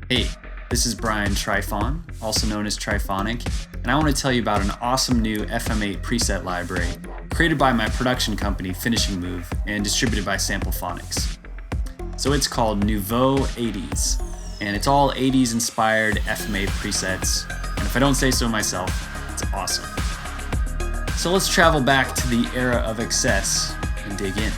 Hey, this is Brian Trifon, also known as Triphonic, and I want to tell you about an awesome new FM8 preset library created by my production company Finishing Move and distributed by Samplephonics. So it's called Nouveau 80's, and it's all 80's inspired FM8 presets, and if I don't say so myself, it's awesome. So let's travel back to the era of excess and dig in.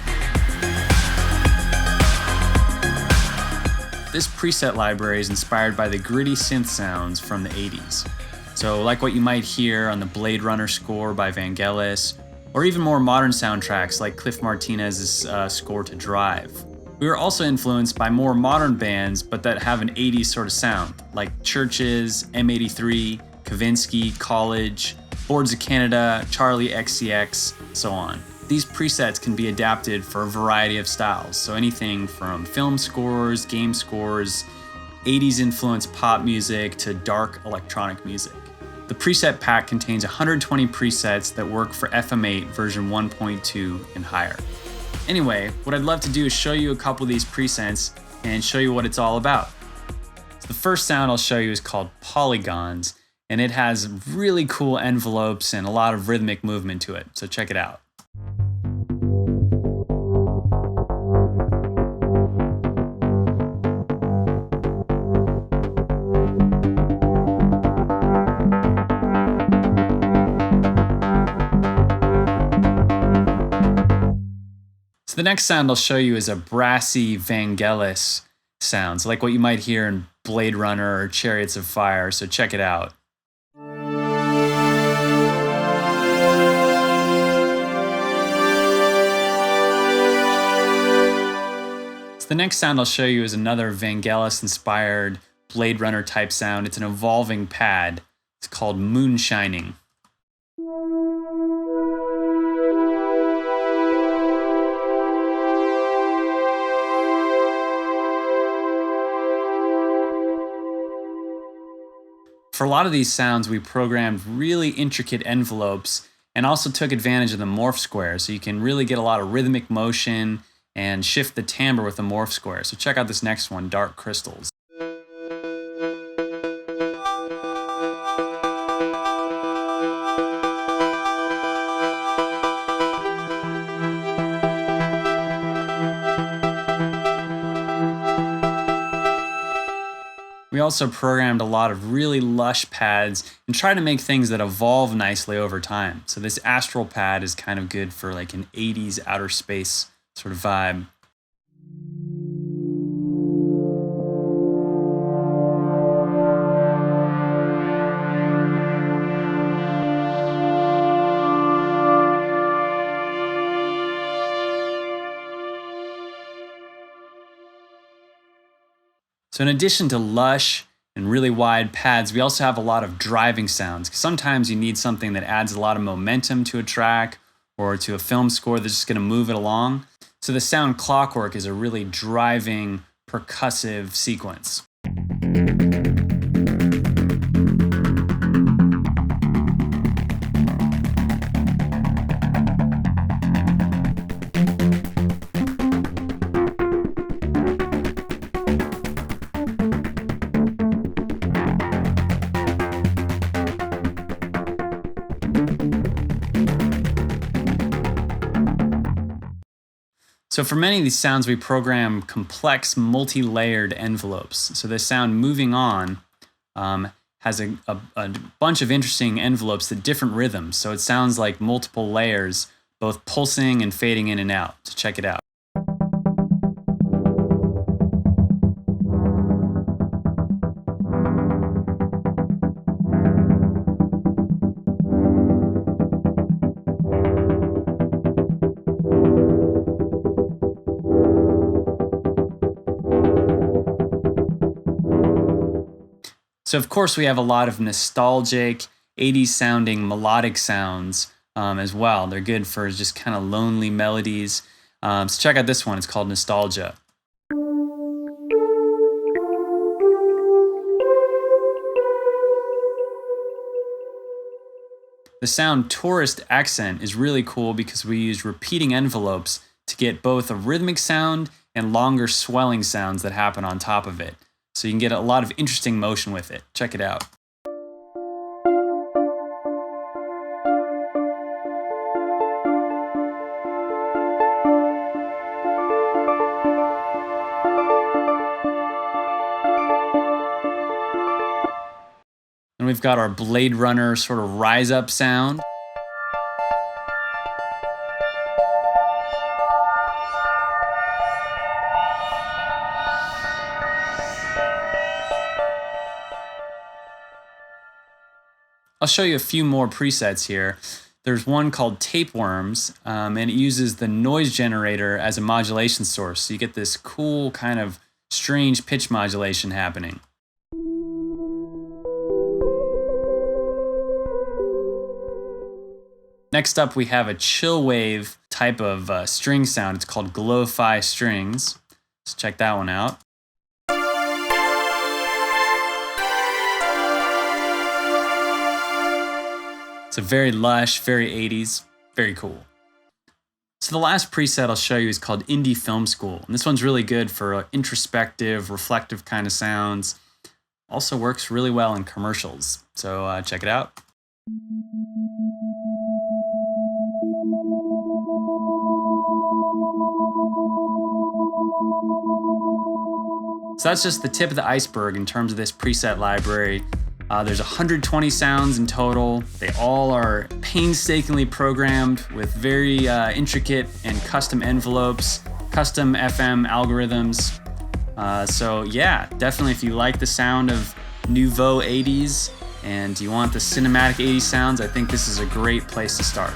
This preset library is inspired by the gritty synth sounds from the 80's. So like what you might hear on the Blade Runner score by Vangelis, or even more modern soundtracks like Cliff Martinez's score to Drive. We were also influenced by more modern bands, but that have an 80's sort of sound, like Churches, M83, Kavinsky, College, Boards of Canada, Charlie XCX, so on. These presets can be adapted for a variety of styles, so anything from film scores, game scores, 80's influenced pop music to dark electronic music. The preset pack contains 120 presets that work for FM8 version 1.2 and higher. Anyway, what I'd love to do is show you a couple of these presets and show you what it's all about. So the first sound I'll show you is called Polygons, and it has really cool envelopes and a lot of rhythmic movement to it, so check it out. The next sound I'll show you is a brassy Vangelis sound, so like what you might hear in Blade Runner or Chariots of Fire, so check it out. So the next sound I'll show you is another Vangelis-inspired Blade Runner type sound. It's an evolving pad. It's called Moonshining. For a lot of these sounds, we programmed really intricate envelopes and also took advantage of the morph square, so you can really get a lot of rhythmic motion and shift the timbre with the morph square. So check out this next one, Dark Crystals. We also programmed a lot of really lush pads and try to make things that evolve nicely over time. So this Astral Pad is kind of good for like an 80's outer space sort of vibe. So in addition to lush and really wide pads, we also have a lot of driving sounds. Sometimes you need something that adds a lot of momentum to a track or to a film score that's just going to move it along. So the sound Clockwork is a really driving, percussive sequence. So for many of these sounds, we program complex multi-layered envelopes. So the sound Moving On has a bunch of interesting envelopes at different rhythms. So it sounds like multiple layers, both pulsing and fading in and out. So check it out. So of course we have a lot of nostalgic, 80's sounding melodic sounds as well. They're good for just kind of lonely melodies. So check out this one, it's called Nostalgia. The sound Tourist Accent is really cool because we use repeating envelopes to get both a rhythmic sound and longer swelling sounds that happen on top of it. So you can get a lot of interesting motion with it. Check it out. And we've got our Blade Runner sort of rise up sound. I'll show you a few more presets here. There's one called Tapeworms, and it uses the noise generator as a modulation source. So you get this cool kind of strange pitch modulation happening. Next up, we have a chill wave type of string sound. It's called Glowfi Strings. Let's check that one out. It's a very lush, very 80s, very cool. So the last preset I'll show you is called Indie Film School. And this one's really good for introspective, reflective kind of sounds. Also works really well in commercials. So check it out. So that's just the tip of the iceberg in terms of this preset library. There's 120 sounds in total. They all are painstakingly programmed with very intricate and custom envelopes, custom FM algorithms. So yeah, definitely if you like the sound of Nouveau 80s and you want the cinematic 80s sounds, I think this is a great place to start.